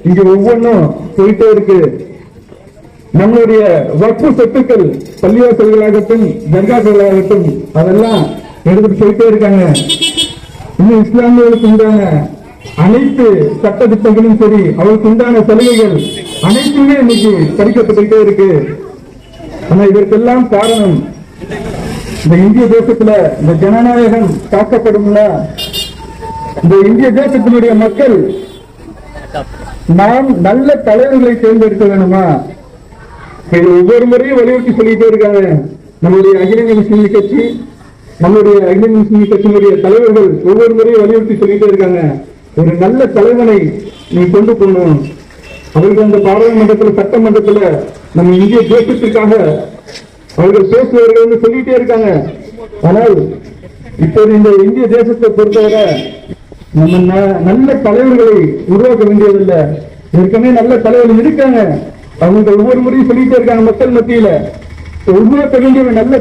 இங்க ஒவ்வொன்றும் போயிட்டே இருக்கு. நம்மளுடைய வக்ஃபு சொத்துக்கள் பள்ளிவாசல்களாகட்டும் தர்காக்களாகட்டும் அதெல்லாம் எடுத்துட்டு போயிட்டே இருக்காங்க. இன்னும் இஸ்லாமியர்களுக்கு உண்டான அனைத்து சட்ட திட்டங்களும் சரி, அவருக்கு உண்டான சலுகைகள் அனைத்துமே இன்னைக்கு பறிக்கப்பட்டுட்டே இருக்கு. ஆனா இதற்கெல்லாம் காரணம் இந்த இந்திய தேசத்துல இந்த ஜனநாயகம் காக்கப்படும்னா இந்த இந்திய தேசத்தினுடைய மக்கள் நாம் நல்ல தலைவர்களை தேர்ந்தெடுக்க வேணுமா? ஒவ்வொரு முறையும் வலியுறுத்தி சொல்லிட்டே இருக்காங்க. நம்முடைய அகில இந்திய முஸ்லிம் கட்சி, நம்முடைய அகில இந்திய முஸ்லிம் கட்சியினுடைய தலைவர்கள் ஒவ்வொரு முறையும் வலியுறுத்தி சொல்லிட்டே இருக்காங்க. ஒரு நல்ல தலைவனை நீ கொண்டு போகணும். அவர்கள் அந்த பாராளுமன்றத்தில் சட்டமன்றத்தில் நம்ம இந்திய தேசத்திற்காக அவர்கள் பேசுவார்கள் சொல்லிட்டே இருக்காங்க. ஆனால் இப்போது இந்த இந்திய தேசத்தை பொறுத்தவரை நம்ம நல்ல தலைவர்களை உருவாக்க வேண்டியதில்லை. ஏற்கனவே நல்ல தலைவர்கள் இருக்காங்க. அவங்க ஒவ்வொரு முறையும் சொல்லிட்டே இருக்காங்க மக்கள் மத்தியில உருவாக்க வேண்டிய நல்ல